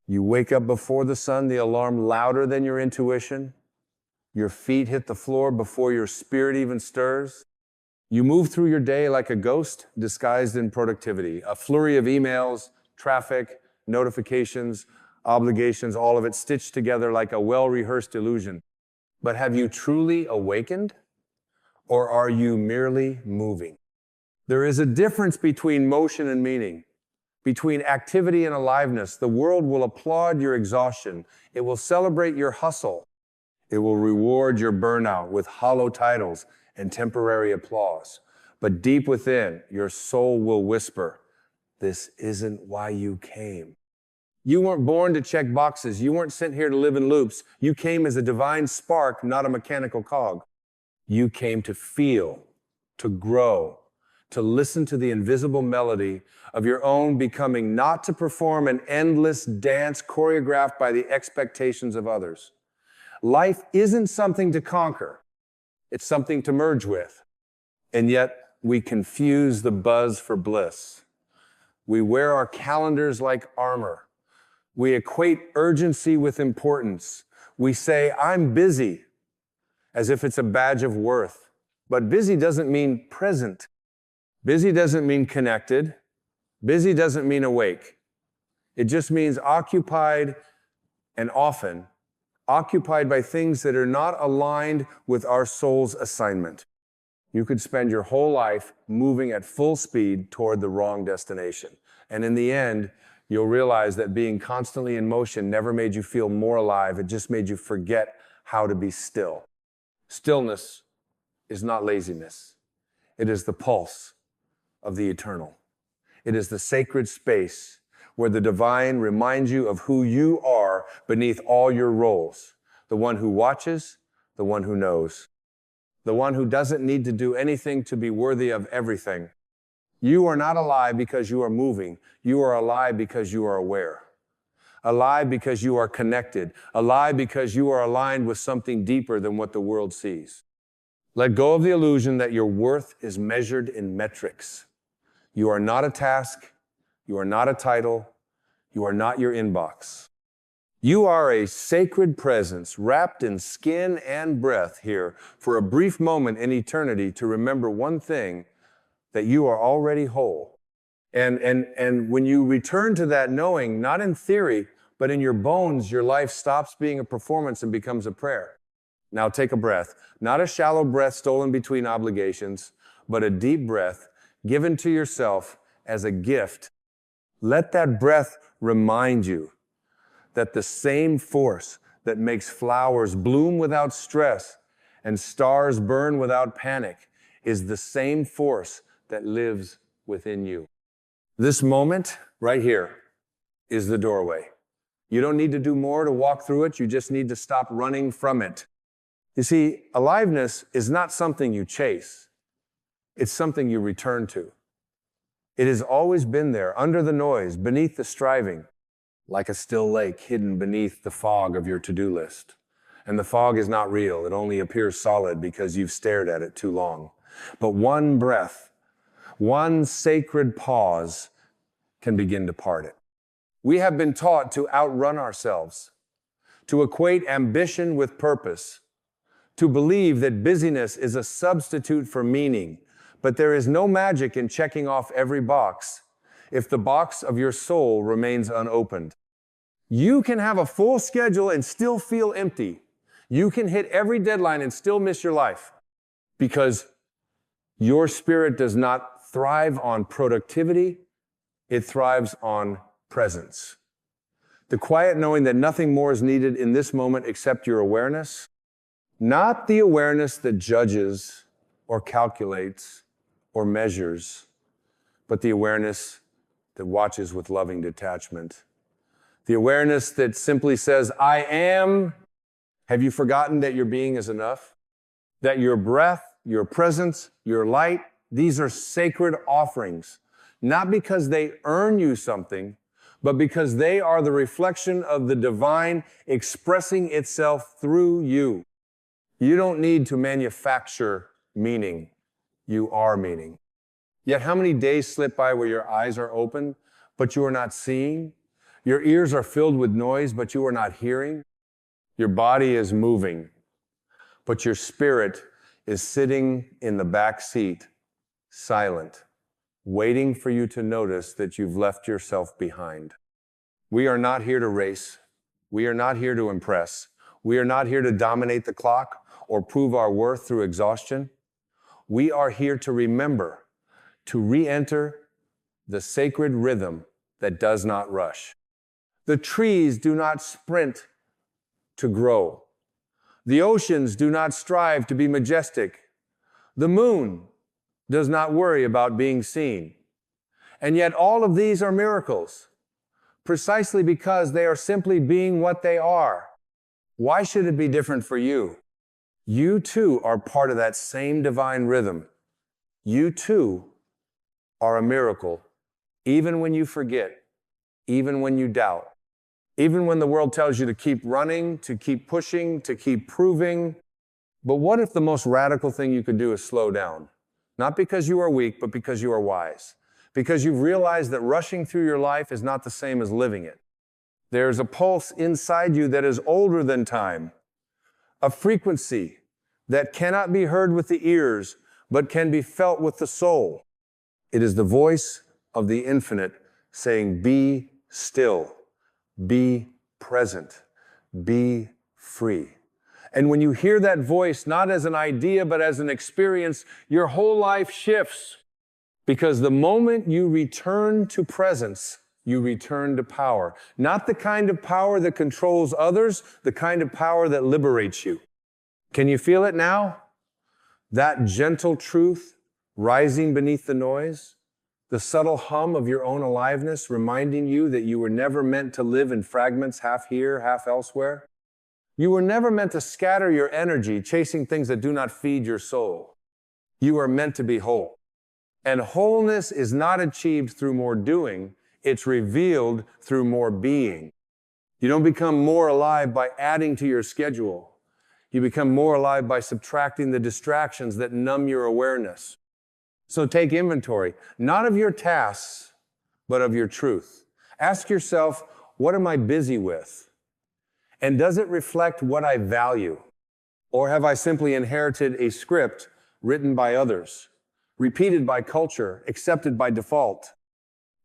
You wake up before the sun, the alarm louder than your intuition. Your feet hit the floor before your spirit even stirs. You move through your day like a ghost disguised in productivity. A flurry of emails, traffic, notifications, obligations, all of it stitched together like a well-rehearsed illusion. But have you truly awakened? Or are you merely moving? There is a difference between motion and meaning, between activity and aliveness. The world will applaud your exhaustion. It will celebrate your hustle. It will reward your burnout with hollow titles and temporary applause. But deep within, your soul will whisper, this isn't why you came. You weren't born to check boxes. You weren't sent here to live in loops. You came as a divine spark, not a mechanical cog. You came to feel, to grow, to listen to the invisible melody of your own becoming, not to perform an endless dance choreographed by the expectations of others. Life isn't something to conquer. It's something to merge with. And yet, we confuse the buzz for bliss. We wear our calendars like armor. We equate urgency with importance. We say, I'm busy, as if it's a badge of worth. But busy doesn't mean present. Busy doesn't mean connected. Busy doesn't mean awake. It just means occupied, and often occupied by things that are not aligned with our soul's assignment. You could spend your whole life moving at full speed toward the wrong destination. And in the end, you'll realize that being constantly in motion never made you feel more alive. It just made you forget how to be still. Stillness is not laziness. It is the pulse of the eternal. It is the sacred space where the divine reminds you of who you are beneath all your roles. The one who watches, the one who knows, the one who doesn't need to do anything to be worthy of everything. You are not alive because you are moving. You are alive because you are aware. Alive because you are connected. Alive because you are aligned with something deeper than what the world sees. Let go of the illusion that your worth is measured in metrics. You are not a task. You are not a title. You are not your inbox. You are a sacred presence wrapped in skin and breath here for a brief moment in eternity to remember one thing, that you are already whole. And when you return to that knowing, not in theory, but in your bones, your life stops being a performance and becomes a prayer. Now take a breath. Not a shallow breath stolen between obligations, but a deep breath given to yourself as a gift. Let that breath remind you that the same force that makes flowers bloom without stress and stars burn without panic is the same force that lives within you. This moment right here is the doorway. You don't need to do more to walk through it. You just need to stop running from it. You see, aliveness is not something you chase. It's something you return to. It has always been there, under the noise, beneath the striving, like a still lake hidden beneath the fog of your to-do list. And the fog is not real. It only appears solid because you've stared at it too long. But one breath, one sacred pause can begin to part it. We have been taught to outrun ourselves, to equate ambition with purpose, to believe that busyness is a substitute for meaning. But there is no magic in checking off every box if the box of your soul remains unopened. You can have a full schedule and still feel empty. You can hit every deadline and still miss your life because your spirit does not thrive on productivity. It thrives on presence. The quiet knowing that nothing more is needed in this moment except your awareness, not the awareness that judges or calculates or measures, but the awareness that watches with loving detachment. The awareness that simply says, I am. Have you forgotten that your being is enough? That your breath, your presence, your light, these are sacred offerings, not because they earn you something, but because they are the reflection of the divine expressing itself through you. You don't need to manufacture meaning. You are meaning. Yet how many days slip by where your eyes are open, but you are not seeing? Your ears are filled with noise, but you are not hearing. Your body is moving, but your spirit is sitting in the back seat, silent, waiting for you to notice that you've left yourself behind. We are not here to race. We are not here to impress. We are not here to dominate the clock or prove our worth through exhaustion. We are here to remember, to re-enter the sacred rhythm that does not rush. The trees do not sprint to grow. The oceans do not strive to be majestic. The moon does not worry about being seen. And yet all of these are miracles, precisely because they are simply being what they are. Why should it be different for you? You too are part of that same divine rhythm. You too are a miracle, even when you forget, even when you doubt, even when the world tells you to keep running, to keep pushing, to keep proving. But what if the most radical thing you could do is slow down? Not because you are weak, but because you are wise. Because you've realized that rushing through your life is not the same as living it. There's a pulse inside you that is older than time, a frequency that cannot be heard with the ears, but can be felt with the soul. It is the voice of the infinite saying, be still, be present, be free. And when you hear that voice, not as an idea, but as an experience, your whole life shifts. Because the moment you return to presence, you return to power. Not the kind of power that controls others, the kind of power that liberates you. Can you feel it now? That gentle truth rising beneath the noise, the subtle hum of your own aliveness reminding you that you were never meant to live in fragments, half here, half elsewhere. You were never meant to scatter your energy chasing things that do not feed your soul. You are meant to be whole. And wholeness is not achieved through more doing, it's revealed through more being. You don't become more alive by adding to your schedule. You become more alive by subtracting the distractions that numb your awareness. So take inventory, not of your tasks, but of your truth. Ask yourself, what am I busy with? And does it reflect what I value? Or have I simply inherited a script written by others, repeated by culture, accepted by default?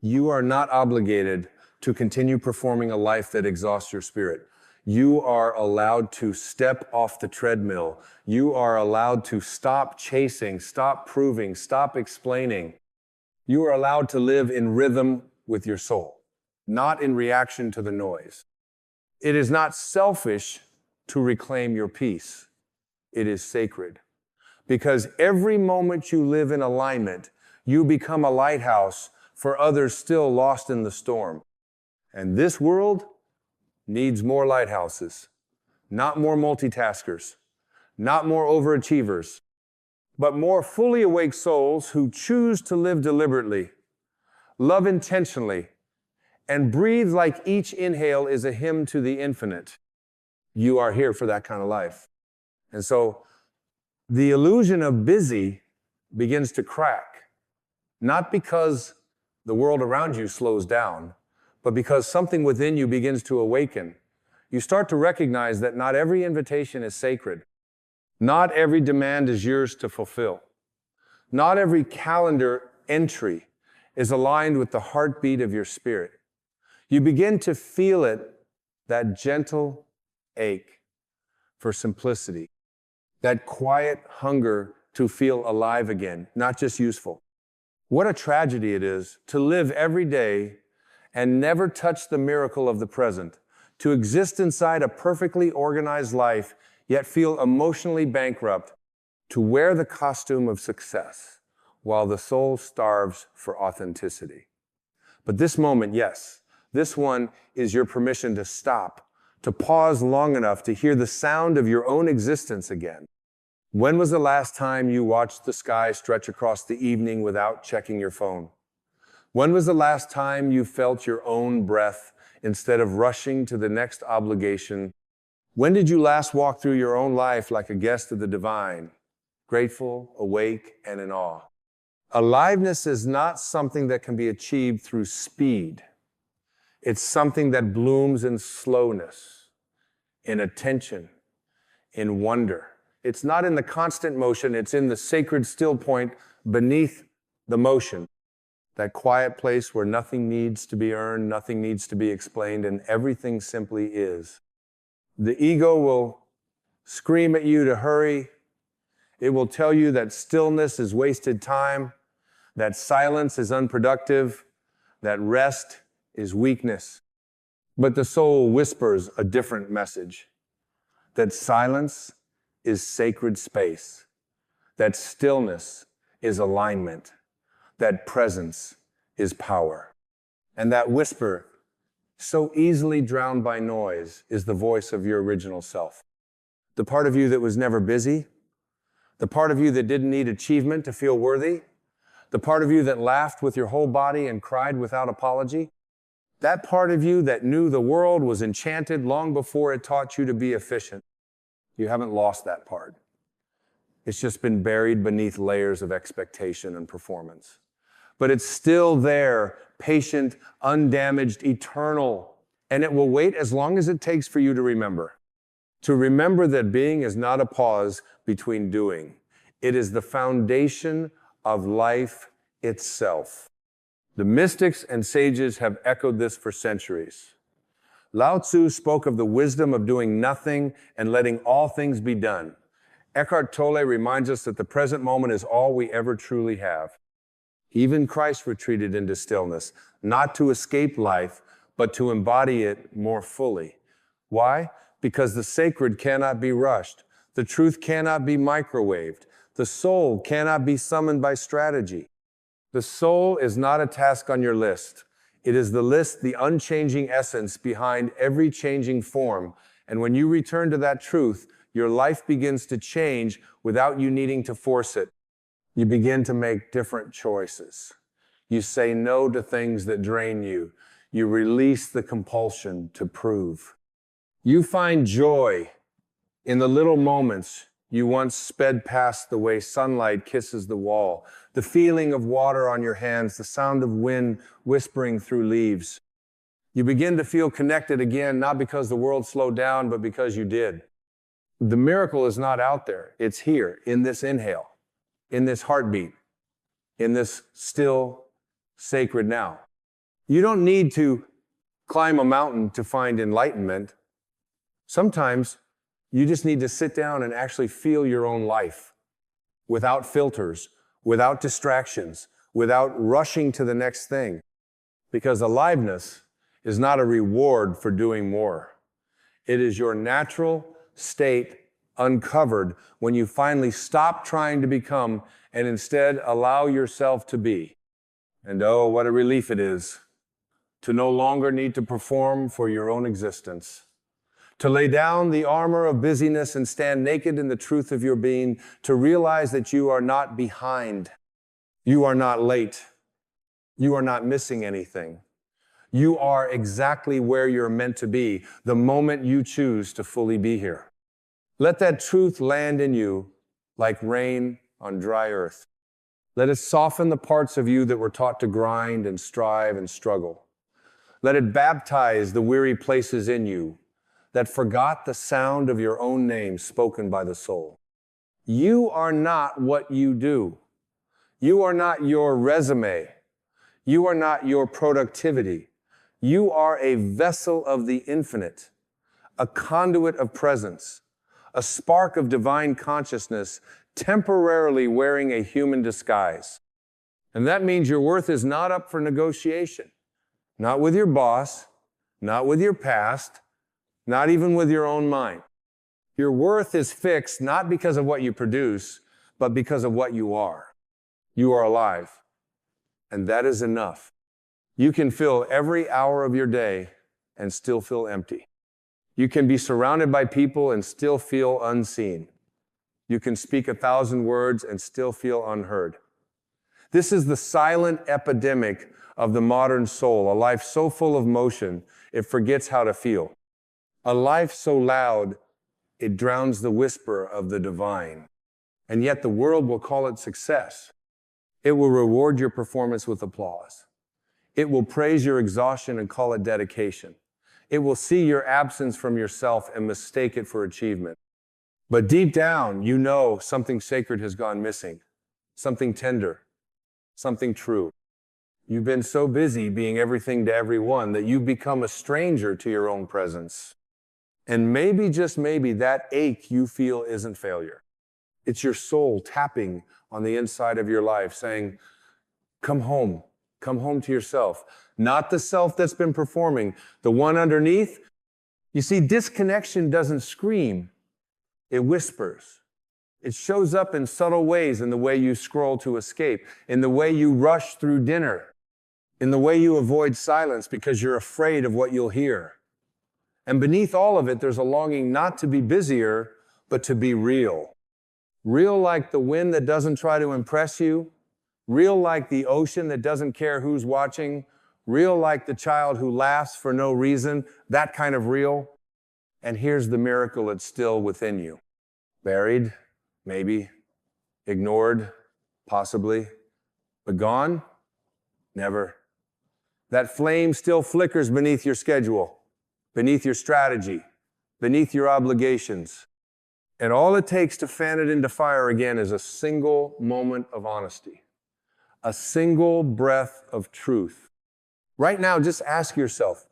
You are not obligated to continue performing a life that exhausts your spirit. You are allowed to step off the treadmill. You are allowed to stop chasing, stop proving, stop explaining. You are allowed to live in rhythm with your soul, not in reaction to the noise. It is not selfish to reclaim your peace. It is sacred. Because every moment you live in alignment, you become a lighthouse for others still lost in the storm. And this world needs more lighthouses, not more multitaskers, not more overachievers, but more fully awake souls who choose to live deliberately, love intentionally, and breathe like each inhale is a hymn to the infinite. You are here for that kind of life. And so the illusion of busy begins to crack, not because the world around you slows down, but because something within you begins to awaken. You start to recognize that not every invitation is sacred. Not every demand is yours to fulfill. Not every calendar entry is aligned with the heartbeat of your spirit. You begin to feel it, that gentle ache for simplicity, that quiet hunger to feel alive again, not just useful. What a tragedy it is to live every day and never touch the miracle of the present, to exist inside a perfectly organized life, yet feel emotionally bankrupt, to wear the costume of success while the soul starves for authenticity. But this moment, yes, this one is your permission to stop, to pause long enough to hear the sound of your own existence again. When was the last time you watched the sky stretch across the evening without checking your phone? When was the last time you felt your own breath instead of rushing to the next obligation? When did you last walk through your own life like a guest of the divine, grateful, awake, and in awe? Aliveness is not something that can be achieved through speed. It's something that blooms in slowness, in attention, in wonder. It's not in the constant motion, it's in the sacred still point beneath the motion. That quiet place where nothing needs to be earned, nothing needs to be explained, and everything simply is. The ego will scream at you to hurry. It will tell you that stillness is wasted time, that silence is unproductive, that rest is weakness. But the soul whispers a different message, that silence is sacred space, that stillness is alignment, that presence is power. And that whisper, so easily drowned by noise, is the voice of your original self. The part of you that was never busy, the part of you that didn't need achievement to feel worthy, the part of you that laughed with your whole body and cried without apology, that part of you that knew the world was enchanted long before it taught you to be efficient. You haven't lost that part. It's just been buried beneath layers of expectation and performance. But it's still there, patient, undamaged, eternal. And it will wait as long as it takes for you to remember. To remember that being is not a pause between doing. It is the foundation of life itself. The mystics and sages have echoed this for centuries. Lao Tzu spoke of the wisdom of doing nothing and letting all things be done. Eckhart Tolle reminds us that the present moment is all we ever truly have. Even Christ retreated into stillness, not to escape life, but to embody it more fully. Why? Because the sacred cannot be rushed. The truth cannot be microwaved. The soul cannot be summoned by strategy. The soul is not a task on your list. It is the list, the unchanging essence behind every changing form. And when you return to that truth, your life begins to change without you needing to force it. You begin to make different choices. You say no to things that drain you. You release the compulsion to prove. You find joy in the little moments you once sped past, the way sunlight kisses the wall, the feeling of water on your hands, the sound of wind whispering through leaves. You begin to feel connected again, not because the world slowed down, but because you did. The miracle is not out there. It's here, in this inhale, in this heartbeat, in this still, sacred now. You don't need to climb a mountain to find enlightenment. Sometimes you just need to sit down and actually feel your own life without filters, without distractions, without rushing to the next thing. Because aliveness is not a reward for doing more. It is your natural state uncovered when you finally stop trying to become and instead allow yourself to be. And oh, what a relief it is to no longer need to perform for your own existence. To lay down the armor of busyness and stand naked in the truth of your being, to realize that you are not behind, you are not late, you are not missing anything. You are exactly where you're meant to be the moment you choose to fully be here. Let that truth land in you like rain on dry earth. Let it soften the parts of you that were taught to grind and strive and struggle. Let it baptize the weary places in you that forgot the sound of your own name spoken by the soul. You are not what you do. You are not your resume. You are not your productivity. You are a vessel of the infinite, a conduit of presence, a spark of divine consciousness temporarily wearing a human disguise. And that means your worth is not up for negotiation. Not with your boss, not with your past, not even with your own mind. Your worth is fixed not because of what you produce, but because of what you are. You are alive, and that is enough. You can fill every hour of your day and still feel empty. You can be surrounded by people and still feel unseen. You can speak 1,000 words and still feel unheard. This is the silent epidemic of the modern soul, a life so full of motion, it forgets how to feel. A life so loud, it drowns the whisper of the divine. And yet the world will call it success. It will reward your performance with applause. It will praise your exhaustion and call it dedication. It will see your absence from yourself and mistake it for achievement. But deep down, you know something sacred has gone missing, something tender, something true. You've been so busy being everything to everyone that you've become a stranger to your own presence. And maybe, just maybe, that ache you feel isn't failure. It's your soul tapping on the inside of your life saying, come home to yourself. Not the self that's been performing, the one underneath. You see, disconnection doesn't scream, it whispers. It shows up in subtle ways, in the way you scroll to escape, in the way you rush through dinner, in the way you avoid silence because you're afraid of what you'll hear. And beneath all of it, there's a longing not to be busier, but to be real. Real like the wind that doesn't try to impress you, real like the ocean that doesn't care who's watching, real like the child who laughs for no reason, that kind of real. And here's the miracle, it's still within you. Buried, maybe. Ignored, possibly. But gone? Never. That flame still flickers beneath your schedule, beneath your strategy, beneath your obligations. And all it takes to fan it into fire again is a single moment of honesty, a single breath of truth. Right now, just ask yourself,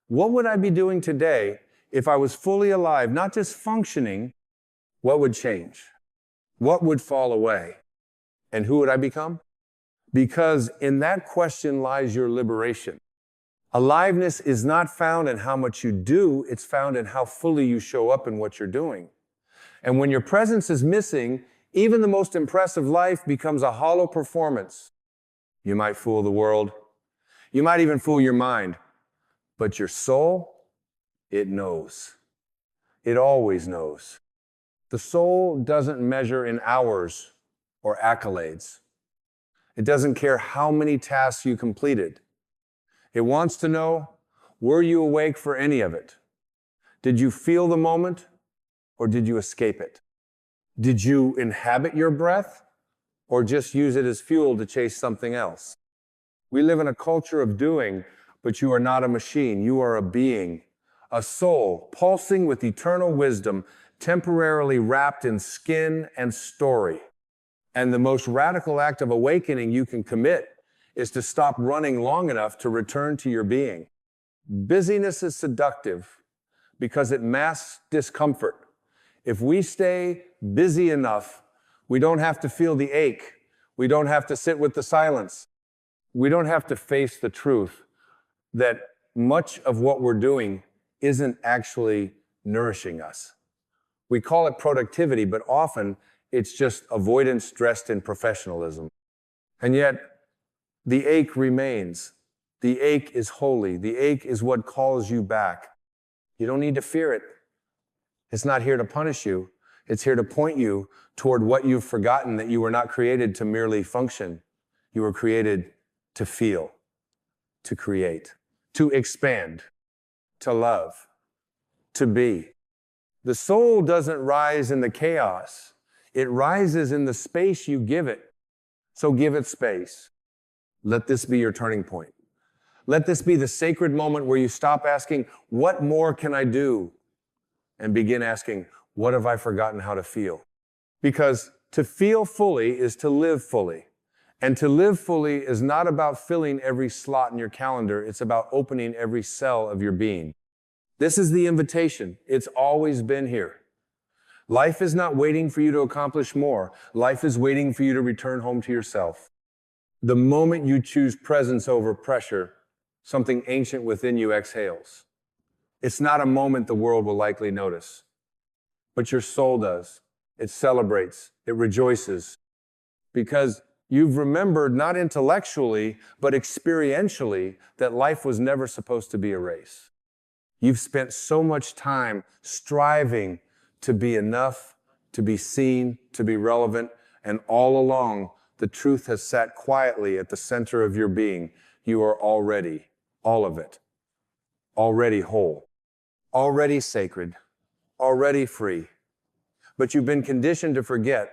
what would I be doing today if I was fully alive, not just functioning? What would change? What would fall away? And who would I become? Because in that question lies your liberation. Aliveness is not found in how much you do, it's found in how fully you show up in what you're doing. And when your presence is missing, even the most impressive life becomes a hollow performance. You might fool the world. You might even fool your mind. But your soul, it knows. It always knows. The soul doesn't measure in hours or accolades. It doesn't care how many tasks you completed. It wants to know, were you awake for any of it? Did you feel the moment, or did you escape it? Did you inhabit your breath, or just use it as fuel to chase something else? We live in a culture of doing, but you are not a machine. You are a being, a soul, pulsing with eternal wisdom, temporarily wrapped in skin and story. And the most radical act of awakening you can commit is to stop running long enough to return to your being. Busyness is seductive because it masks discomfort. If we stay busy enough, we don't have to feel the ache. We don't have to sit with the silence. We don't have to face the truth that much of what we're doing isn't actually nourishing us. We call it productivity, but often it's just avoidance dressed in professionalism. And yet, the ache remains. The ache is holy. The ache is what calls you back. You don't need to fear it. It's not here to punish you. It's here to point you toward what you've forgotten, that you were not created to merely function. You were created to feel, to create, to expand, to love, to be. The soul doesn't rise in the chaos. It rises in the space you give it. So give it space. Let this be your turning point. Let this be the sacred moment where you stop asking, what more can I do? And begin asking, what have I forgotten how to feel? Because to feel fully is to live fully. And to live fully is not about filling every slot in your calendar. It's about opening every cell of your being. This is the invitation. It's always been here. Life is not waiting for you to accomplish more. Life is waiting for you to return home to yourself. The moment you choose presence over pressure, something ancient within you exhales. It's not a moment the world will likely notice, but your soul does. It celebrates, it rejoices, because you've remembered not intellectually, but experientially that life was never supposed to be a race. You've spent so much time striving to be enough, to be seen, to be relevant, and all along, the truth has sat quietly at the center of your being. You are already, all of it, already whole, already sacred, already free. But you've been conditioned to forget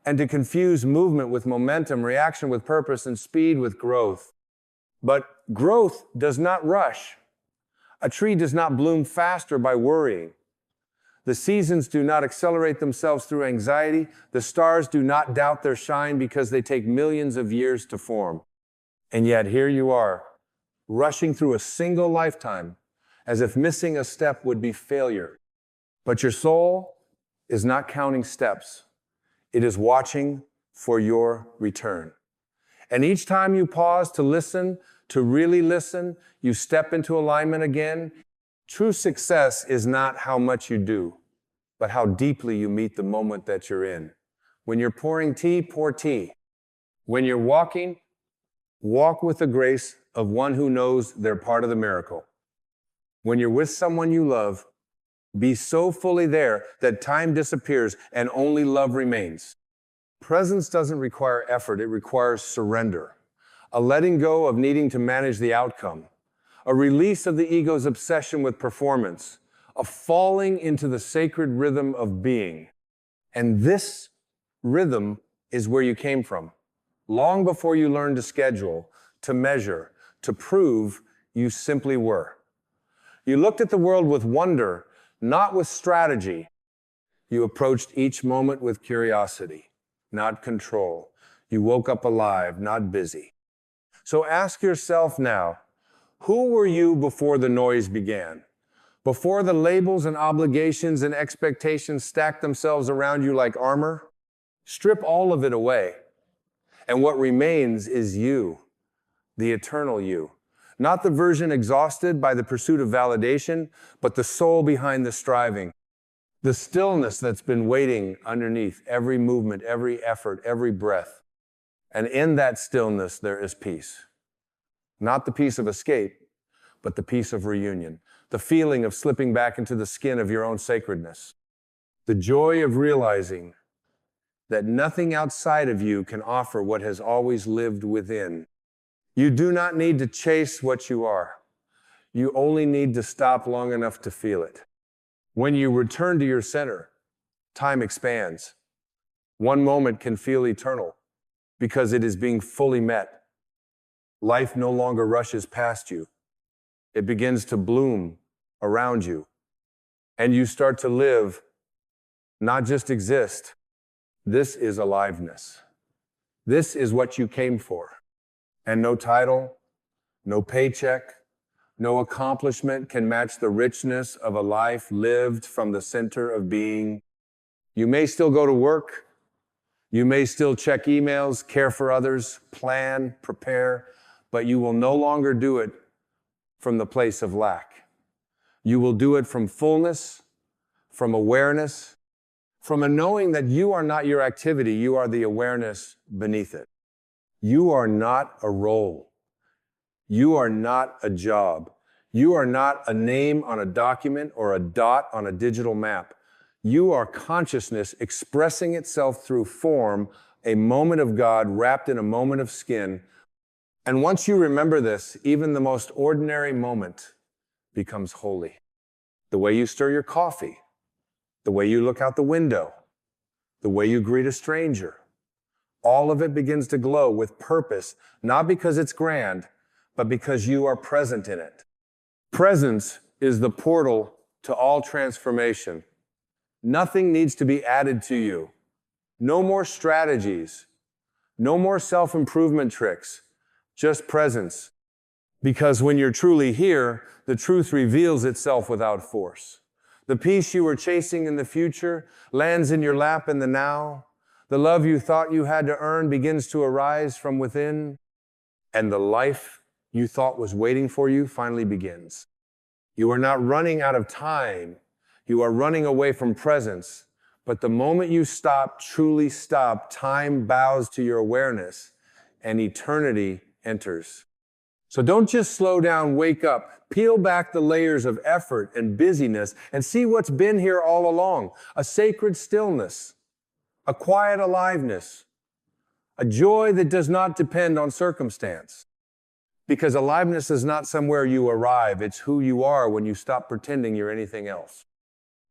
and to confuse movement with momentum, reaction with purpose, and speed with growth. But growth does not rush. A tree does not bloom faster by worrying. The seasons do not accelerate themselves through anxiety. The stars do not doubt their shine because they take millions of years to form. And yet here you are, rushing through a single lifetime as if missing a step would be failure. But your soul is not counting steps. It is watching for your return. And each time you pause to listen, to really listen, you step into alignment again. True success is not how much you do, but how deeply you meet the moment that you're in. When you're pouring tea, pour tea. When you're walking, walk with the grace of one who knows they're part of the miracle. When you're with someone you love, be so fully there that time disappears and only love remains. Presence doesn't require effort, it requires surrender. A letting go of needing to manage the outcome. A release of the ego's obsession with performance. A falling into the sacred rhythm of being. And this rhythm is where you came from. Long before you learned to schedule, to measure, to prove, you simply were. You looked at the world with wonder, not with strategy. You approached each moment with curiosity, not control. You woke up alive, not busy. So ask yourself now, who were you before the noise began? Before the labels and obligations and expectations stacked themselves around you like armor? Strip all of it away. And what remains is you, the eternal you. Not the version exhausted by the pursuit of validation, but the soul behind the striving. The stillness that's been waiting underneath every movement, every effort, every breath. And in that stillness, there is peace. Not the peace of escape, but the peace of reunion. The feeling of slipping back into the skin of your own sacredness. The joy of realizing that nothing outside of you can offer what has always lived within. You do not need to chase what you are. You only need to stop long enough to feel it. When you return to your center, time expands. One moment can feel eternal because it is being fully met. Life no longer rushes past you. It begins to bloom around you. And you start to live, not just exist. This is aliveness. This is what you came for. And no title, no paycheck, no accomplishment can match the richness of a life lived from the center of being. You may still go to work. You may still check emails, care for others, plan, prepare, but you will no longer do it from the place of lack. You will do it from fullness, from awareness, from a knowing that you are not your activity, you are the awareness beneath it. You are not a role. You are not a job. You are not a name on a document or a dot on a digital map. You are consciousness expressing itself through form, a moment of God wrapped in a moment of skin. And once you remember this, even the most ordinary moment becomes holy. The way you stir your coffee, the way you look out the window, the way you greet a stranger, all of it begins to glow with purpose, not because it's grand, but because you are present in it. Presence is the portal to all transformation. Nothing needs to be added to you. No more strategies. No more self-improvement tricks. Just presence. Because when you're truly here, the truth reveals itself without force. The peace you were chasing in the future lands in your lap in the now. The love you thought you had to earn begins to arise from within. And the life you thought was waiting for you finally begins. You are not running out of time. You are running away from presence. But the moment you stop, truly stop, time bows to your awareness and eternity enters. So don't just slow down, wake up, peel back the layers of effort and busyness and see what's been here all along. A sacred stillness, a quiet aliveness, a joy that does not depend on circumstance. Because aliveness is not somewhere you arrive, it's who you are when you stop pretending you're anything else.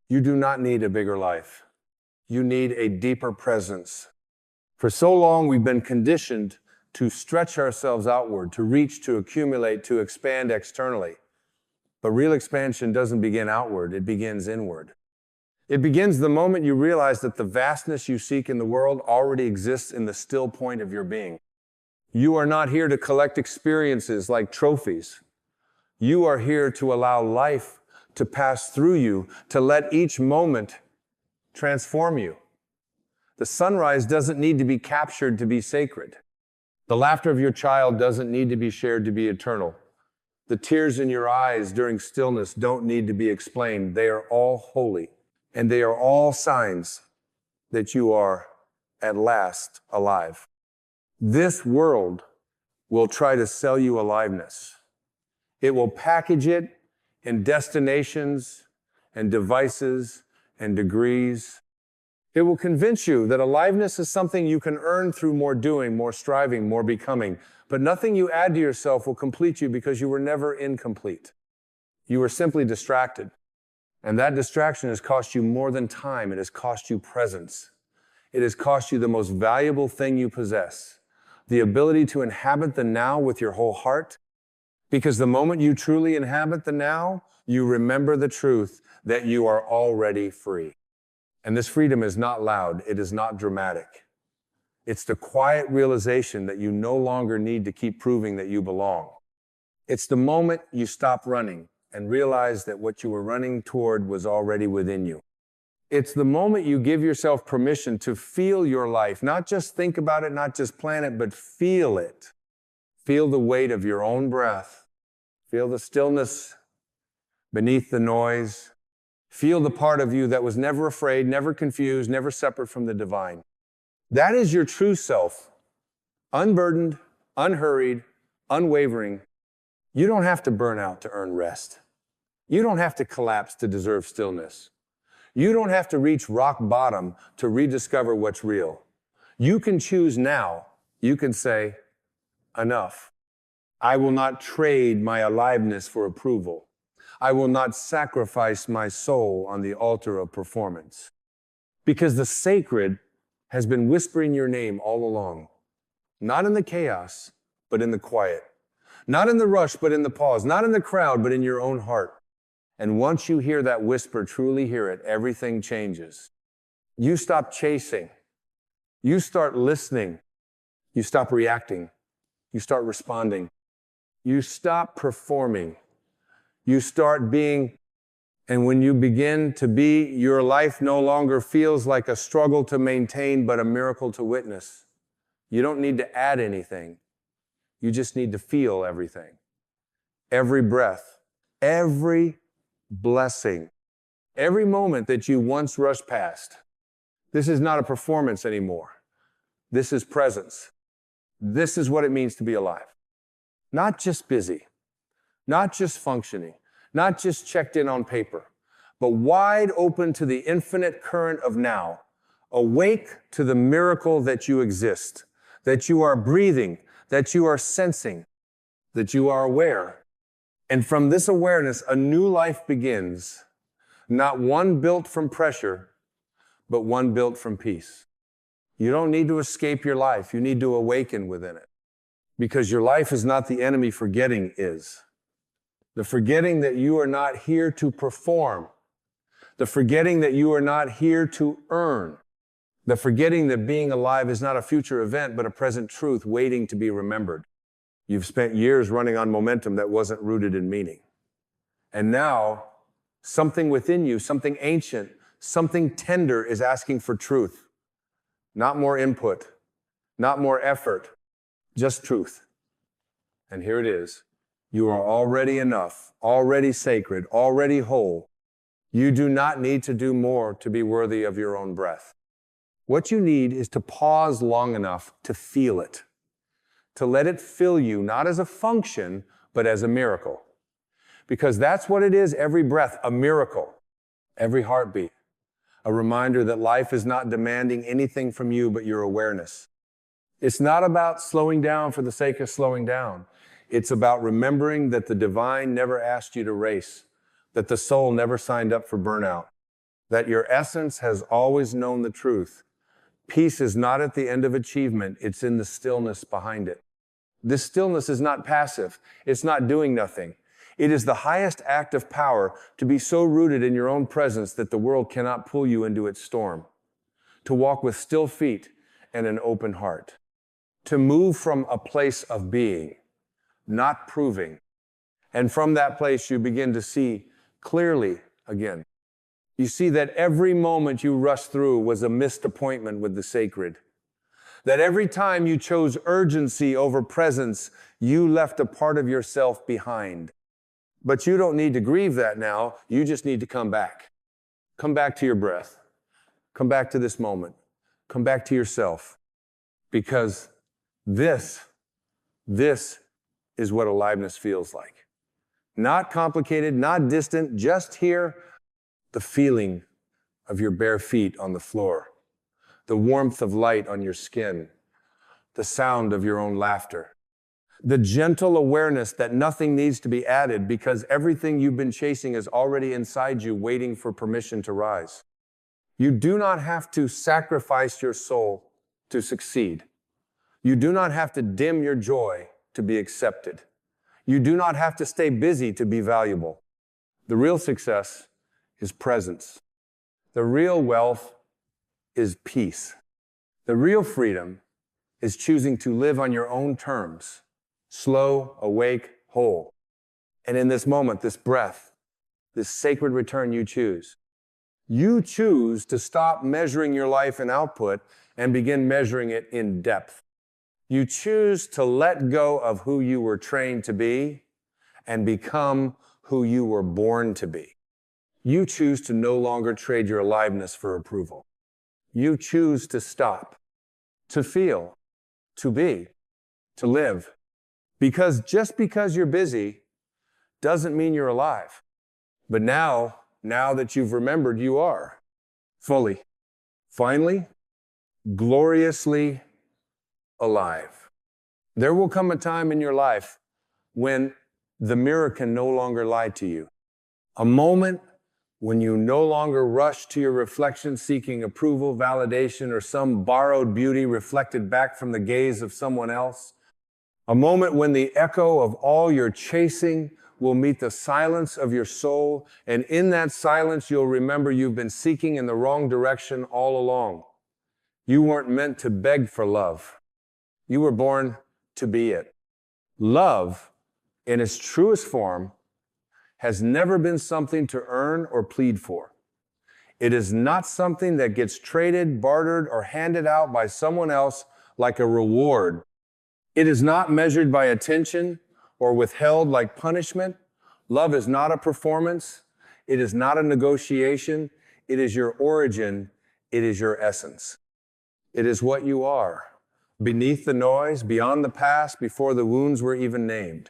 You do not need a bigger life. You need a deeper presence. For so long we've been conditioned to stretch ourselves outward, to reach, to accumulate, to expand externally. But real expansion doesn't begin outward, it begins inward. It begins the moment you realize that the vastness you seek in the world already exists in the still point of your being. You are not here to collect experiences like trophies. You are here to allow life to pass through you, to let each moment transform you. The sunrise doesn't need to be captured to be sacred. The laughter of your child doesn't need to be shared to be eternal. The tears in your eyes during stillness don't need to be explained. They are all holy, and they are all signs that you are at last alive. This world will try to sell you aliveness. It will package it in destinations and devices and degrees. It will convince you that aliveness is something you can earn through more doing, more striving, more becoming. But nothing you add to yourself will complete you because you were never incomplete. You were simply distracted. And that distraction has cost you more than time. It has cost you presence. It has cost you the most valuable thing you possess, the ability to inhabit the now with your whole heart. Because the moment you truly inhabit the now, you remember the truth that you are already free. And this freedom is not loud. It is not dramatic. It's the quiet realization that you no longer need to keep proving that you belong. It's the moment you stop running and realize that what you were running toward was already within you. It's the moment you give yourself permission to feel your life, not just think about it, not just plan it, but feel it. Feel the weight of your own breath. Feel the stillness beneath the noise. Feel the part of you that was never afraid, never confused, never separate from the divine. That is your true self, unburdened, unhurried, unwavering. You don't have to burn out to earn rest. You don't have to collapse to deserve stillness. You don't have to reach rock bottom to rediscover what's real. You can choose now. You can say, enough. I will not trade my aliveness for approval. I will not sacrifice my soul on the altar of performance. Because the sacred has been whispering your name all along. Not in the chaos, but in the quiet. Not in the rush, but in the pause. Not in the crowd, but in your own heart. And once you hear that whisper, truly hear it, everything changes. You stop chasing. You start listening. You stop reacting. You start responding. You stop performing. You start being, and when you begin to be, your life no longer feels like a struggle to maintain, but a miracle to witness. You don't need to add anything. You just need to feel everything. Every breath, every blessing, every moment that you once rushed past. This is not a performance anymore. This is presence. This is what it means to be alive. Not just busy, not just functioning, not just checked in on paper, but wide open to the infinite current of now, awake to the miracle that you exist, that you are breathing, that you are sensing, that you are aware. And from this awareness, a new life begins, not one built from pressure, but one built from peace. You don't need to escape your life. You need to awaken within it. Because your life is not the enemy, forgetting is. The forgetting that you are not here to perform. The forgetting that you are not here to earn. The forgetting that being alive is not a future event, but a present truth waiting to be remembered. You've spent years running on momentum that wasn't rooted in meaning. And now, something within you, something ancient, something tender is asking for truth. Not more input, not more effort, just truth. And here it is. You are already enough, already sacred, already whole. You do not need to do more to be worthy of your own breath. What you need is to pause long enough to feel it, to let it fill you, not as a function, but as a miracle. Because that's what it is, every breath, a miracle, every heartbeat, a reminder that life is not demanding anything from you but your awareness. It's not about slowing down for the sake of slowing down. It's about remembering that the divine never asked you to race, that the soul never signed up for burnout, that your essence has always known the truth, Peace is not at the end of achievement, it's in the stillness behind it. This stillness is not passive, it's not doing nothing. It is the highest act of power to be so rooted in your own presence that the world cannot pull you into its storm. To walk with still feet and an open heart. To move from a place of being, not proving. And from that place you begin to see clearly again. You see that every moment you rushed through was a missed appointment with the sacred. That every time you chose urgency over presence, you left a part of yourself behind. But you don't need to grieve that now. You just need to come back. Come back to your breath. Come back to this moment. Come back to yourself. Because this is what aliveness feels like. Not complicated, not distant, just here. The feeling of your bare feet on the floor. The warmth of light on your skin. The sound of your own laughter. The gentle awareness that nothing needs to be added because everything you've been chasing is already inside you, waiting for permission to rise. You do not have to sacrifice your soul to succeed. You do not have to dim your joy to be accepted. You do not have to stay busy to be valuable. The real success is presence. The real wealth is peace. The real freedom is choosing to live on your own terms, slow, awake, whole. And in this moment, this breath, this sacred return you choose to stop measuring your life in output and begin measuring it in depth. You choose to let go of who you were trained to be and become who you were born to be. You choose to no longer trade your aliveness for approval. You choose to stop, to feel, to be, to live. Because just because you're busy doesn't mean you're alive. But now that you've remembered, you are fully, finally, gloriously alive. There will come a time in your life when the mirror can no longer lie to you. A moment when you no longer rush to your reflection seeking approval, validation, or some borrowed beauty reflected back from the gaze of someone else. A moment when the echo of all your chasing will meet the silence of your soul, and in that silence you'll remember you've been seeking in the wrong direction all along. You weren't meant to beg for love. You were born to be it. Love, in its truest form, has never been something to earn or plead for. It is not something that gets traded, bartered, or handed out by someone else like a reward. It is not measured by attention or withheld like punishment. Love is not a performance. It is not a negotiation. It is your origin. It is your essence. It is what you are. Beneath the noise, beyond the past, before the wounds were even named.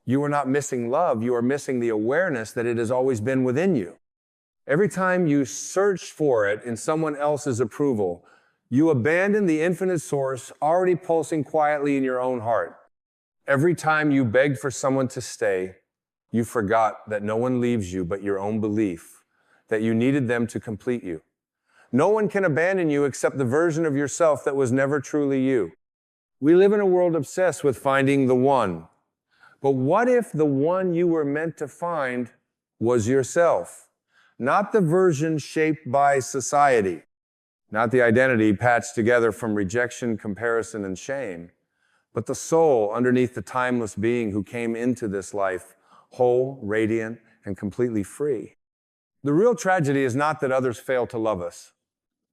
You are not missing love. You are missing the awareness that it has always been within you. Every time you search for it in someone else's approval, you abandon the infinite source already pulsing quietly in your own heart. Every time you begged for someone to stay, you forgot that no one leaves you but your own belief, that you needed them to complete you. No one can abandon you except the version of yourself that was never truly you. We live in a world obsessed with finding the one. But what if the one you were meant to find was yourself? Not the version shaped by society, not the identity patched together from rejection, comparison, and shame, but the soul underneath the timeless being who came into this life whole, radiant, and completely free. The real tragedy is not that others fail to love us.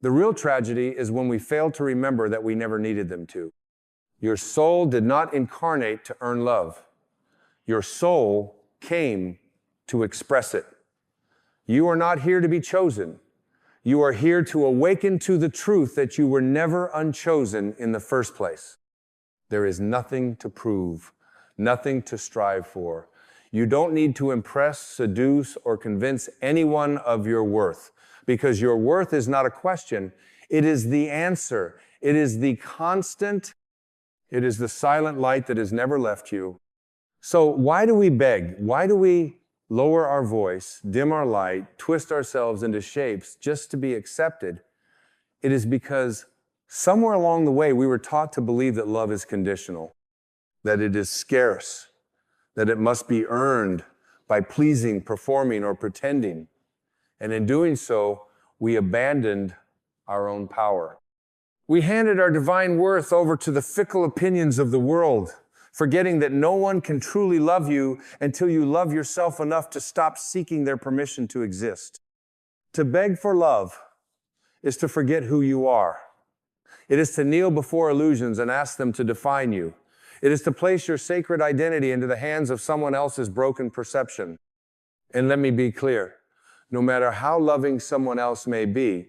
The real tragedy is when we fail to remember that we never needed them to. Your soul did not incarnate to earn love. Your soul came to express it. You are not here to be chosen. You are here to awaken to the truth that you were never unchosen in the first place. There is nothing to prove, nothing to strive for. You don't need to impress, seduce, or convince anyone of your worth, because your worth is not a question. It is the answer. It is the constant. It is the silent light that has never left you. So why do we beg? Why do we lower our voice, dim our light, twist ourselves into shapes just to be accepted? It is because Somewhere along the way, we were taught to believe that love is conditional, that it is scarce, that it must be earned by pleasing, performing, or pretending. And in doing so, we abandoned our own power. We handed our divine worth over to the fickle opinions of the world, forgetting that no one can truly love you until you love yourself enough to stop seeking their permission to exist. To beg for love is to forget who you are. It is to kneel before illusions and ask them to define you. It is to place your sacred identity into the hands of someone else's broken perception. And let me be clear, no matter how loving someone else may be,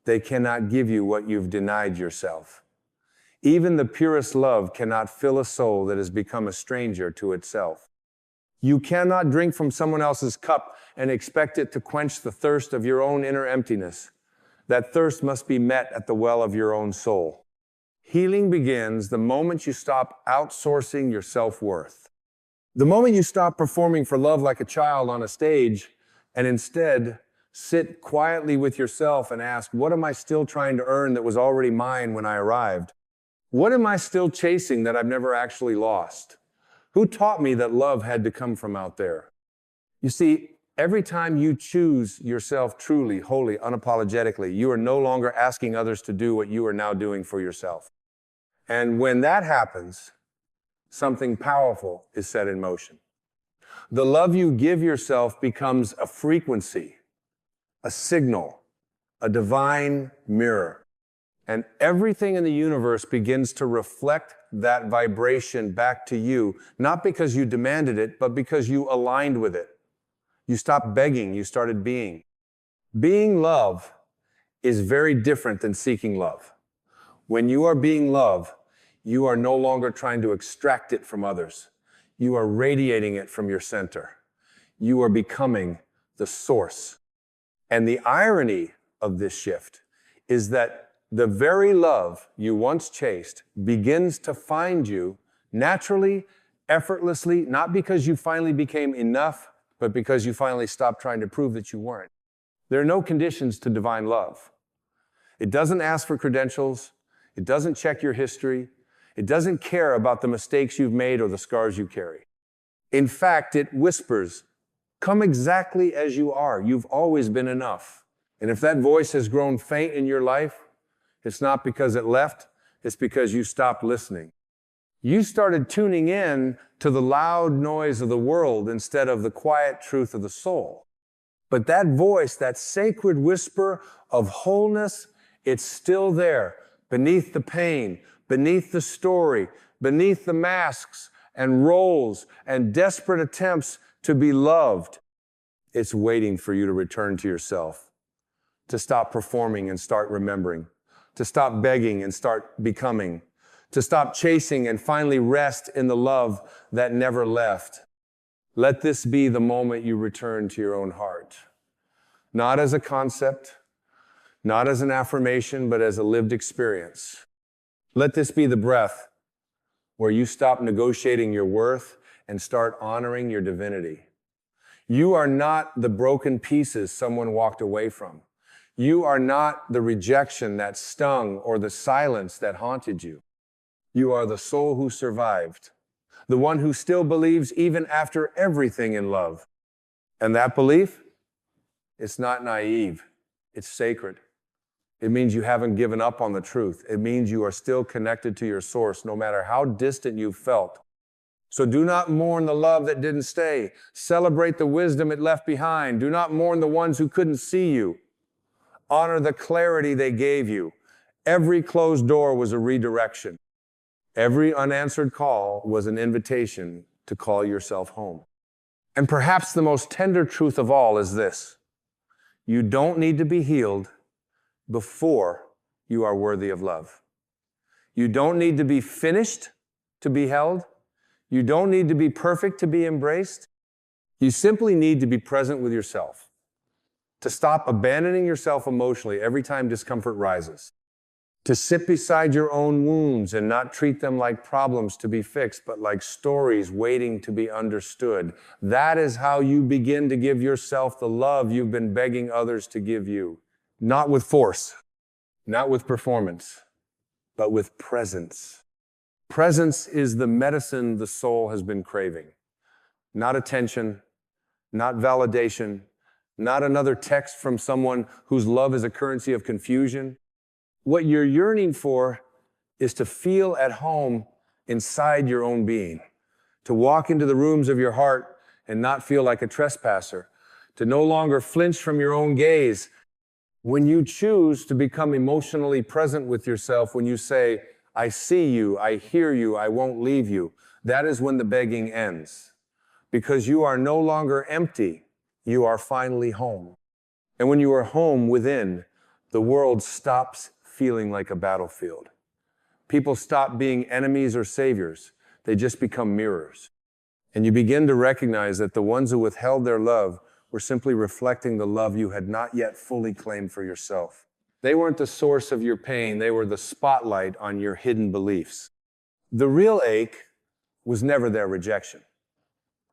they cannot give you what you've denied yourself. Even the purest love cannot fill a soul that has become a stranger to itself. You cannot drink from someone else's cup and expect it to quench the thirst of your own inner emptiness. That thirst must be met at the well of your own soul. Healing begins the moment you stop outsourcing your self-worth. The moment you stop performing for love like a child on a stage and instead sit quietly with yourself and ask, what am I still trying to earn that was already mine when I arrived? What am I still chasing that I've never actually lost? Who taught me that love had to come from out there? You see, every time you choose yourself truly, wholly, unapologetically, you are no longer asking others to do what you are now doing for yourself. And when that happens, something powerful is set in motion. The love you give yourself becomes a frequency, a signal, a divine mirror. And everything in the universe begins to reflect that vibration back to you, not because you demanded it, but because you aligned with it. You stopped begging, you started being. Being love is very different than seeking love. When you are being love, you are no longer trying to extract it from others. You are radiating it from your center. You are becoming the source. And the irony of this shift is that the very love you once chased begins to find you naturally, effortlessly, not because you finally became enough, but because you finally stopped trying to prove that you weren't. There are no conditions to divine love. It doesn't ask for credentials. It doesn't check your history. It doesn't care about the mistakes you've made or the scars you carry. In fact, it whispers, come exactly as you are. You've always been enough. And if that voice has grown faint in your life, it's not because it left, it's because you stopped listening. You started tuning in to the loud noise of the world instead of the quiet truth of the soul. But that voice, that sacred whisper of wholeness, it's still there, beneath the pain, beneath the story, beneath the masks and roles and desperate attempts to be loved. It's waiting for you to return to yourself, to stop performing and start remembering, to stop begging and start becoming, to stop chasing and finally rest in the love that never left. Let this be the moment you return to your own heart. Not as a concept, not as an affirmation, but as a lived experience. Let this be the breath where you stop negotiating your worth and start honoring your divinity. You are not the broken pieces someone walked away from. You are not the rejection that stung or the silence that haunted you. You are the soul who survived, the one who still believes even after everything in love. And that belief, it's not naive, it's sacred. It means you haven't given up on the truth. It means you are still connected to your source, no matter how distant you felt. So do not mourn the love that didn't stay. Celebrate the wisdom it left behind. Do not mourn the ones who couldn't see you. Honor the clarity they gave you. Every closed door was a redirection. Every unanswered call was an invitation to call yourself home. And perhaps the most tender truth of all is this: you don't need to be healed before you are worthy of love. You don't need to be finished to be held. You don't need to be perfect to be embraced. You simply need to be present with yourself, to stop abandoning yourself emotionally every time discomfort rises, to sit beside your own wounds and not treat them like problems to be fixed, but like stories waiting to be understood. That is how you begin to give yourself the love you've been begging others to give you. Not with force, not with performance, but with presence. Presence is the medicine the soul has been craving. Not attention, not validation, not another text from someone whose love is a currency of confusion. What you're yearning for is to feel at home inside your own being, to walk into the rooms of your heart and not feel like a trespasser, to no longer flinch from your own gaze. When you choose to become emotionally present with yourself, when you say, I see you, I hear you, I won't leave you, that is when the begging ends. Because you are no longer empty, you are finally home. And when you are home within, the world stops feeling like a battlefield. People stop being enemies or saviors. They just become mirrors. And you begin to recognize that the ones who withheld their love were simply reflecting the love you had not yet fully claimed for yourself. They weren't the source of your pain. They were the spotlight on your hidden beliefs. The real ache was never their rejection.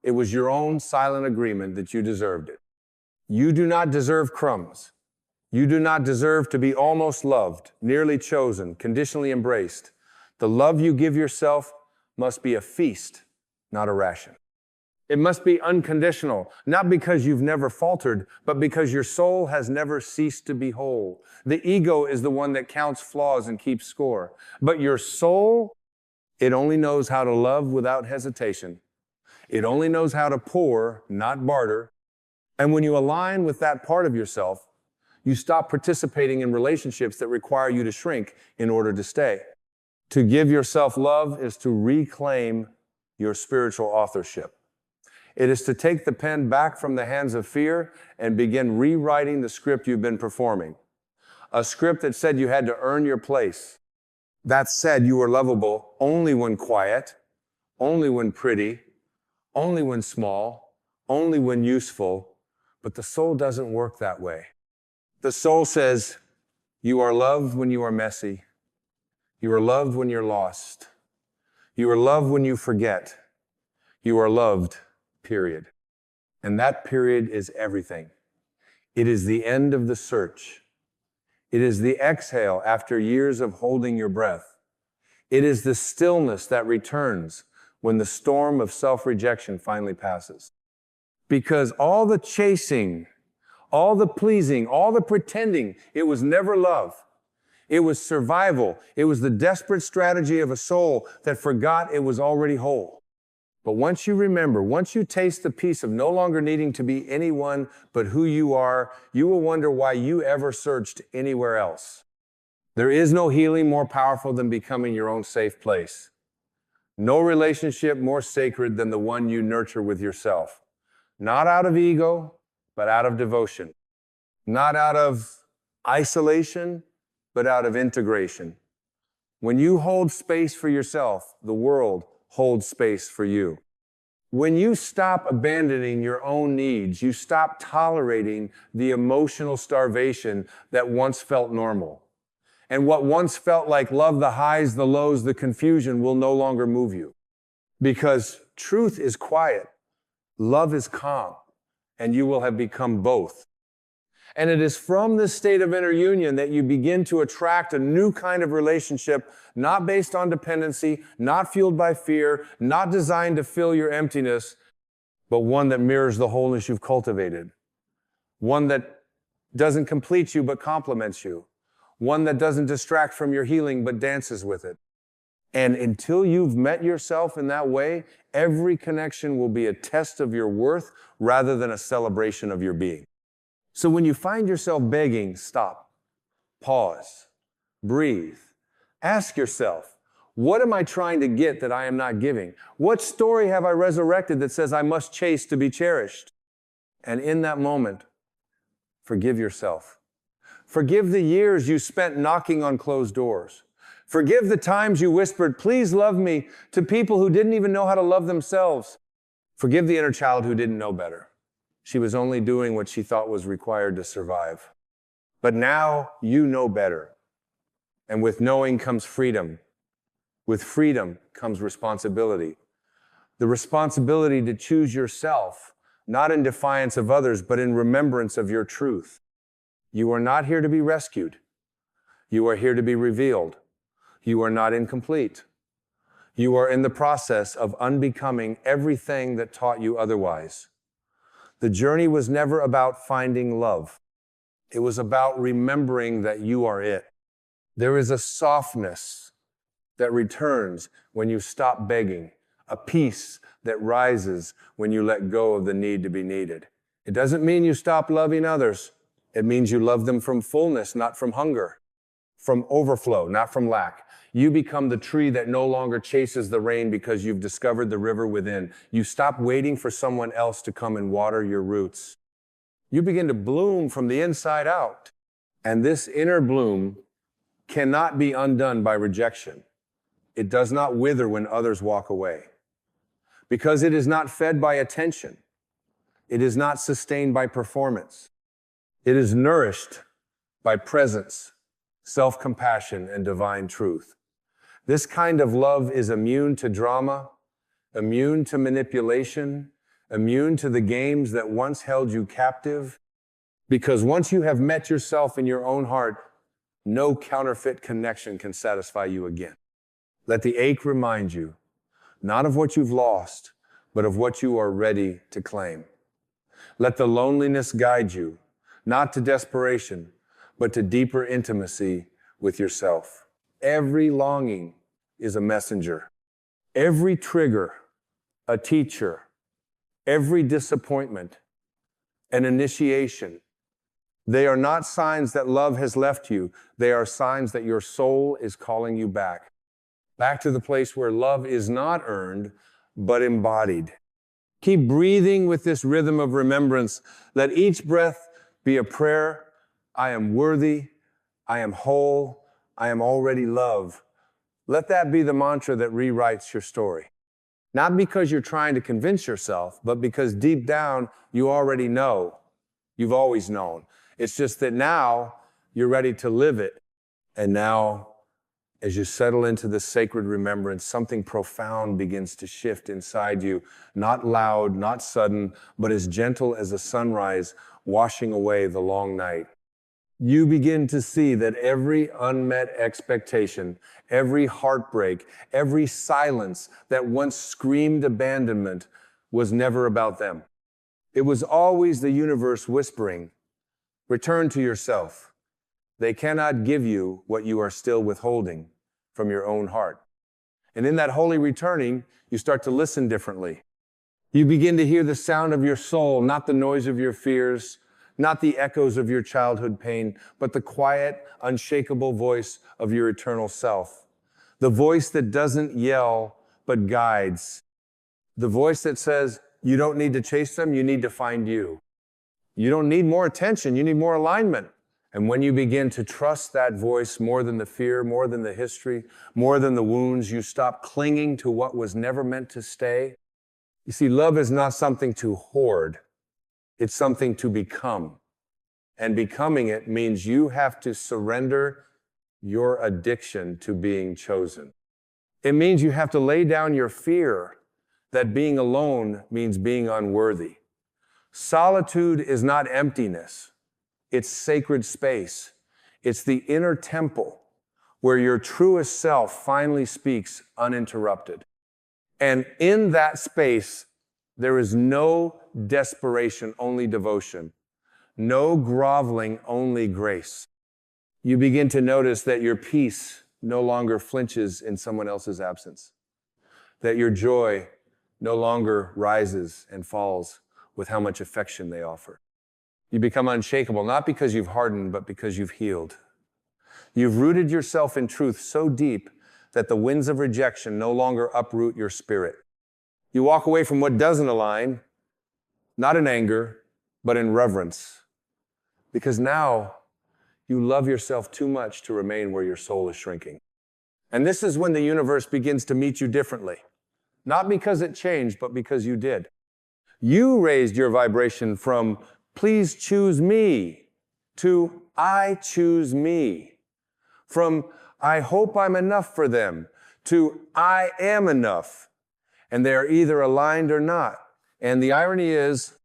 It was your own silent agreement that you deserved it. You do not deserve crumbs. You do not deserve to be almost loved, nearly chosen, conditionally embraced. The love you give yourself must be a feast, not a ration. It must be unconditional, not because you've never faltered, but because your soul has never ceased to be whole. The ego is the one that counts flaws and keeps score. But your soul, it only knows how to love without hesitation. It only knows how to pour, not barter. And when you align with that part of yourself, you stop participating in relationships that require you to shrink in order to stay. To give yourself love is to reclaim your spiritual authorship. It is to take the pen back from the hands of fear and begin rewriting the script you've been performing. A script that said you had to earn your place. That said you were lovable only when quiet, only when pretty, only when small, only when useful. But the soul doesn't work that way. The soul says, you are loved when you are messy. You are loved when you're lost. You are loved when you forget. You are loved, period. And that period is everything. It is the end of the search. It is the exhale after years of holding your breath. It is the stillness that returns when the storm of self-rejection finally passes. Because all the chasing, all the pleasing, all the pretending, it was never love. It was survival. It was the desperate strategy of a soul that forgot it was already whole. But once you remember, once you taste the peace of no longer needing to be anyone but who you are, you will wonder why you ever searched anywhere else. There is no healing more powerful than becoming your own safe place. No relationship more sacred than the one you nurture with yourself. Not out of ego, but out of devotion. Not out of isolation, but out of integration. When you hold space for yourself, the world holds space for you. When you stop abandoning your own needs, you stop tolerating the emotional starvation that once felt normal. And what once felt like love, the highs, the lows, the confusion will no longer move you. Because truth is quiet, love is calm, and you will have become both. And it is from this state of inner union that you begin to attract a new kind of relationship, not based on dependency, not fueled by fear, not designed to fill your emptiness, but one that mirrors the wholeness you've cultivated. One that doesn't complete you, but complements you. One that doesn't distract from your healing, but dances with it. And until you've met yourself in that way, every connection will be a test of your worth rather than a celebration of your being. So when you find yourself begging, stop, pause, breathe. Ask yourself, what am I trying to get that I am not giving? What story have I resurrected that says I must chase to be cherished? And in that moment, forgive yourself. Forgive the years you spent knocking on closed doors. Forgive the times you whispered, please love me, to people who didn't even know how to love themselves. Forgive the inner child who didn't know better. She was only doing what she thought was required to survive. But now you know better. And with knowing comes freedom. With freedom comes responsibility. The responsibility to choose yourself, not in defiance of others, but in remembrance of your truth. You are not here to be rescued. You are here to be revealed. You are not incomplete. You are in the process of unbecoming everything that taught you otherwise. The journey was never about finding love. It was about remembering that you are it. There is a softness that returns when you stop begging, a peace that rises when you let go of the need to be needed. It doesn't mean you stop loving others. It means you love them from fullness, not from hunger, from overflow, not from lack. You become the tree that no longer chases the rain because you've discovered the river within. You stop waiting for someone else to come and water your roots. You begin to bloom from the inside out. And this inner bloom cannot be undone by rejection. It does not wither when others walk away. Because it is not fed by attention. It is not sustained by performance. It is nourished by presence, self-compassion, and divine truth. This kind of love is immune to drama, immune to manipulation, immune to the games that once held you captive. Because once you have met yourself in your own heart, no counterfeit connection can satisfy you again. Let the ache remind you, not of what you've lost, but of what you are ready to claim. Let the loneliness guide you, not to desperation, but to deeper intimacy with yourself. Every longing is a messenger. Every trigger, a teacher. Every disappointment, an initiation. They are not signs that love has left you. They are signs that your soul is calling you back. Back to the place where love is not earned, but embodied. Keep breathing with this rhythm of remembrance. Let each breath be a prayer. I am worthy. I am whole. I am already love. Let that be the mantra that rewrites your story. Not because you're trying to convince yourself, but because deep down you already know. You've always known. It's just that now you're ready to live it. And now, as you settle into this sacred remembrance, something profound begins to shift inside you. Not loud, not sudden, but as gentle as a sunrise washing away the long night. You begin to see that every unmet expectation, every heartbreak, every silence that once screamed abandonment was never about them. It was always the universe whispering, return to yourself. They cannot give you what you are still withholding from your own heart. And in that holy returning, you start to listen differently. You begin to hear the sound of your soul, not the noise of your fears, not the echoes of your childhood pain, but the quiet, unshakable voice of your eternal self. The voice that doesn't yell, but guides. The voice that says, you don't need to chase them, you need to find you. You don't need more attention, you need more alignment. And when you begin to trust that voice more than the fear, more than the history, more than the wounds, you stop clinging to what was never meant to stay. You see, love is not something to hoard. It's something to become. And becoming it means you have to surrender your addiction to being chosen. It means you have to lay down your fear that being alone means being unworthy. Solitude is not emptiness. It's sacred space. It's the inner temple where your truest self finally speaks uninterrupted. And in that space, there is no desperation, only devotion. No groveling, only grace. You begin to notice that your peace no longer flinches in someone else's absence. That your joy no longer rises and falls with how much affection they offer. You become unshakable, not because you've hardened, but because you've healed. You've rooted yourself in truth so deep that the winds of rejection no longer uproot your spirit. You walk away from what doesn't align, not in anger, but in reverence. Because now you love yourself too much to remain where your soul is shrinking. And this is when the universe begins to meet you differently. Not because it changed, but because you did. You raised your vibration from, please choose me, to I choose me. From, I hope I'm enough for them, to I am enough. And they are either aligned or not. And the irony is,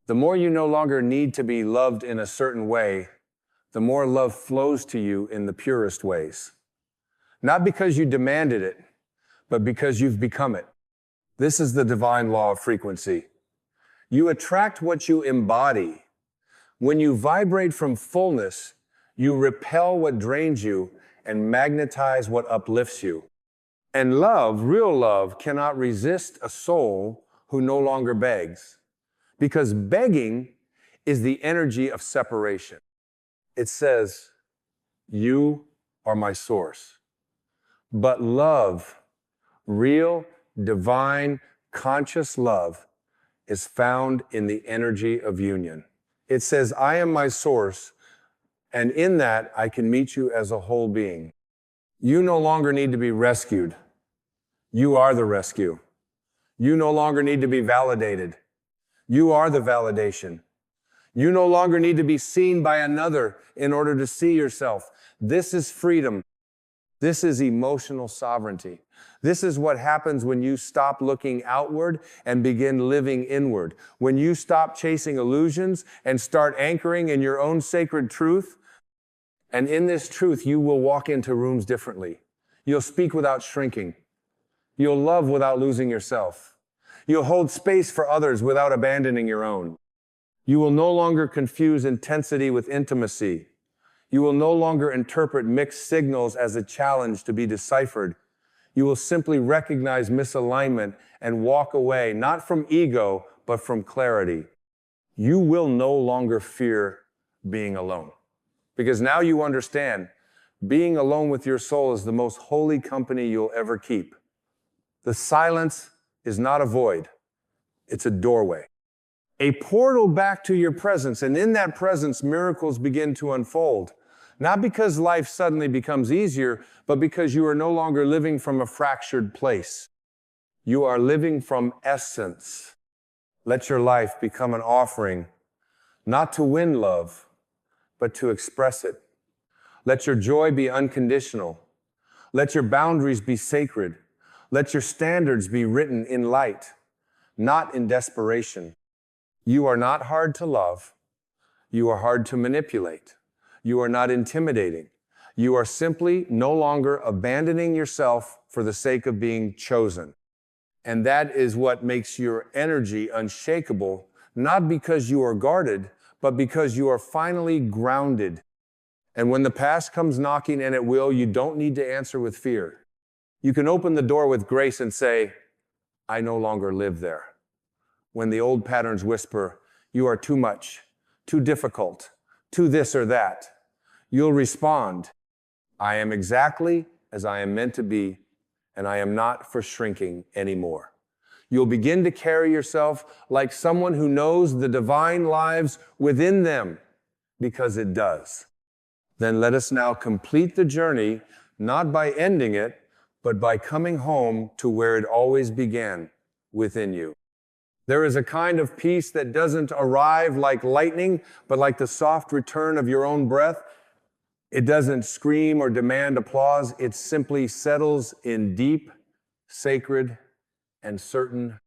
the more you no longer need to be loved in a certain way, the more love flows to you in the purest ways. not because you demanded it, but because you've become it. This is the divine law of frequency. You attract what you embody. When you vibrate from fullness, you repel what drains you and magnetize what uplifts you. And love, real love, cannot resist a soul who no longer begs, because begging is the energy of separation. It says, "You are my source." But love, real, divine, conscious love, is found in the energy of union. It says, "I am my source, and in that I can meet you as a whole being." You no longer need to be rescued. You are the rescue. You no longer need to be validated. You are the validation. You no longer need to be seen by another in order to see yourself. This is freedom. This is emotional sovereignty. This is what happens when you stop looking outward and begin living inward. When you stop chasing illusions and start anchoring in your own sacred truth. And in this truth, you will walk into rooms differently. You'll speak without shrinking. You'll love without losing yourself. You'll hold space for others without abandoning your own. You will no longer confuse intensity with intimacy. You will no longer interpret mixed signals as a challenge to be deciphered. You will simply recognize misalignment and walk away, not from ego, but from clarity. You will no longer fear being alone, because now you understand being alone with your soul is the most holy company you'll ever keep. The silence is not a void, it's a doorway. A portal back to your presence, and in that presence, miracles begin to unfold. Not because life suddenly becomes easier, but because you are no longer living from a fractured place. You are living from essence. Let your life become an offering, not to win love, but to express it. Let your joy be unconditional. Let your boundaries be sacred. Let your standards be written in light, not in desperation. You are not hard to love. You are hard to manipulate. You are not intimidating. You are simply no longer abandoning yourself for the sake of being chosen. And that is what makes your energy unshakable, not because you are guarded, but because you are finally grounded. And when the past comes knocking, and it will, you don't need to answer with fear. You can open the door with grace and say, "I no longer live there." When the old patterns whisper, "You are too much, too difficult, too this or that," you'll respond, "I am exactly as I am meant to be, and I am not for shrinking anymore." You'll begin to carry yourself like someone who knows the divine lives within them, because it does. Then let us now complete the journey, not by ending it, but by coming home to where it always began, within you. There is a kind of peace that doesn't arrive like lightning, but like the soft return of your own breath. It doesn't scream or demand applause. It simply settles in deep, sacred, and certain.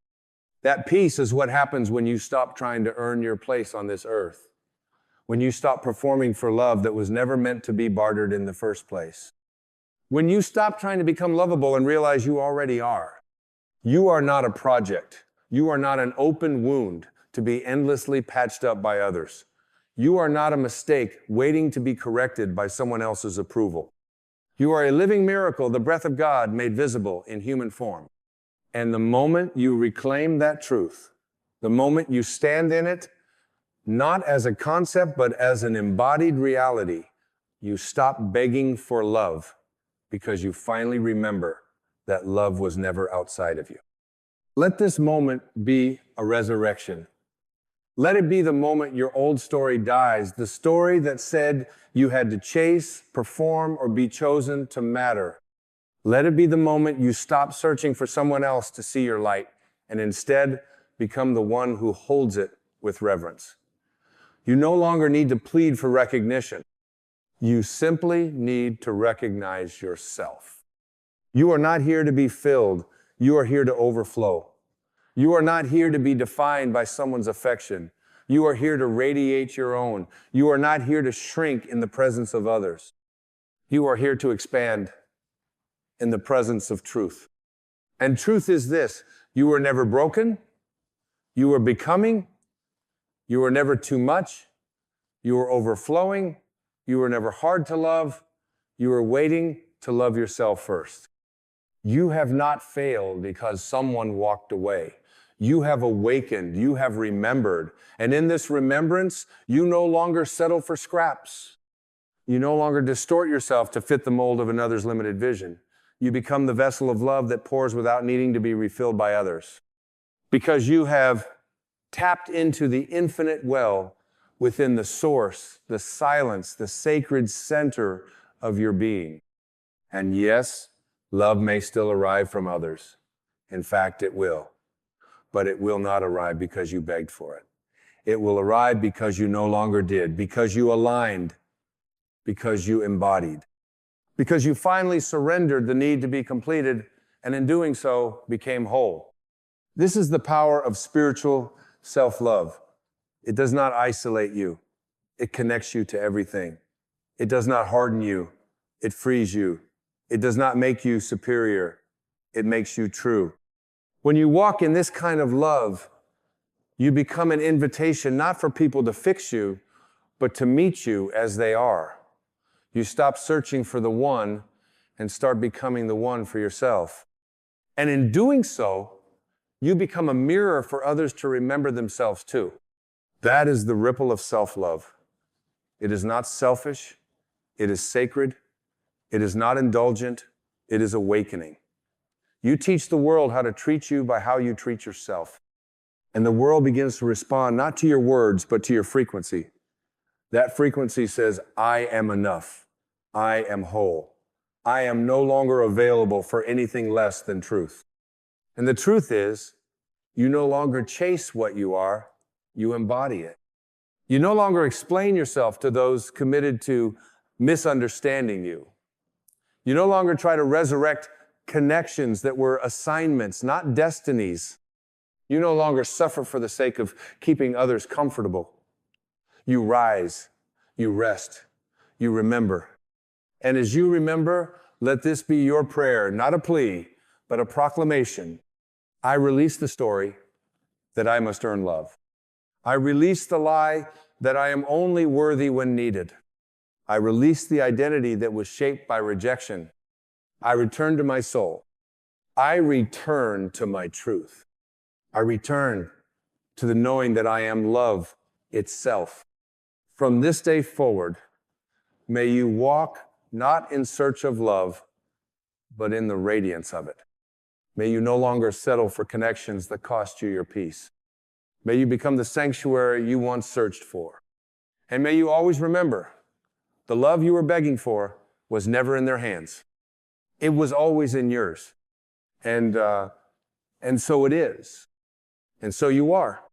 That peace is what happens when you stop trying to earn your place on this earth. When you stop performing for love that was never meant to be bartered in the first place. When you stop trying to become lovable and realize you already are. You are not a project. You are not an open wound to be endlessly patched up by others. You are not a mistake waiting to be corrected by someone else's approval. You are a living miracle, the breath of God made visible in human form. And the moment you reclaim that truth, the moment you stand in it, not as a concept, but as an embodied reality, you stop begging for love because you finally remember that love was never outside of you. Let this moment be a resurrection. Let it be the moment your old story dies, the story that said you had to chase, perform, or be chosen to matter. Let it be the moment you stop searching for someone else to see your light and instead become the one who holds it with reverence. You no longer need to plead for recognition. You simply need to recognize yourself. You are not here to be filled. You are here to overflow. You are not here to be defined by someone's affection. You are here to radiate your own. You are not here to shrink in the presence of others. You are here to expand. in the presence of truth. And truth is this: you were never broken, you were becoming, you were never too much, you were overflowing, you were never hard to love, you were waiting to love yourself first. You have not failed because someone walked away. You have awakened, you have remembered, and in this remembrance, you no longer settle for scraps. You no longer distort yourself to fit the mold of another's limited vision. You become the vessel of love that pours without needing to be refilled by others. Because you have tapped into the infinite well within the source, the silence, the sacred center of your being. And yes, love may still arrive from others. In fact, it will. But it will not arrive because you begged for it. It will arrive because you no longer did, because you aligned, because you embodied, because you finally surrendered the need to be completed, and in doing so, became whole. This is the power of spiritual self-love. It does not isolate you. It connects you to everything. It does not harden you. It frees you. It does not make you superior. It makes you true. When you walk in this kind of love, you become an invitation not for people to fix you, but to meet you as they are. You stop searching for the one and start becoming the one for yourself. And in doing so, you become a mirror for others to remember themselves too. That is the ripple of self-love. It is not selfish. It is sacred. It is not indulgent. It is awakening. You teach the world how to treat you by how you treat yourself. And the world begins to respond not to your words, but to your frequency. That frequency says, I am enough. I am whole. I am no longer available for anything less than truth. And the truth is, you no longer chase what you are, you embody it. You no longer explain yourself to those committed to misunderstanding you. You no longer try to resurrect connections that were assignments, not destinies. You no longer suffer for the sake of keeping others comfortable. You rise, you rest, you remember. And as you remember, let this be your prayer, not a plea, but a proclamation. I release the story that I must earn love. I release the lie that I am only worthy when needed. I release the identity that was shaped by rejection. I return to my soul. I return to my truth. I return to the knowing that I am love itself. From this day forward, may you walk not in search of love, but in the radiance of it. May you no longer settle for connections that cost you your peace. May you become the sanctuary you once searched for. And may you always remember, the love you were begging for was never in their hands. It was always in yours. And so it is. And so you are.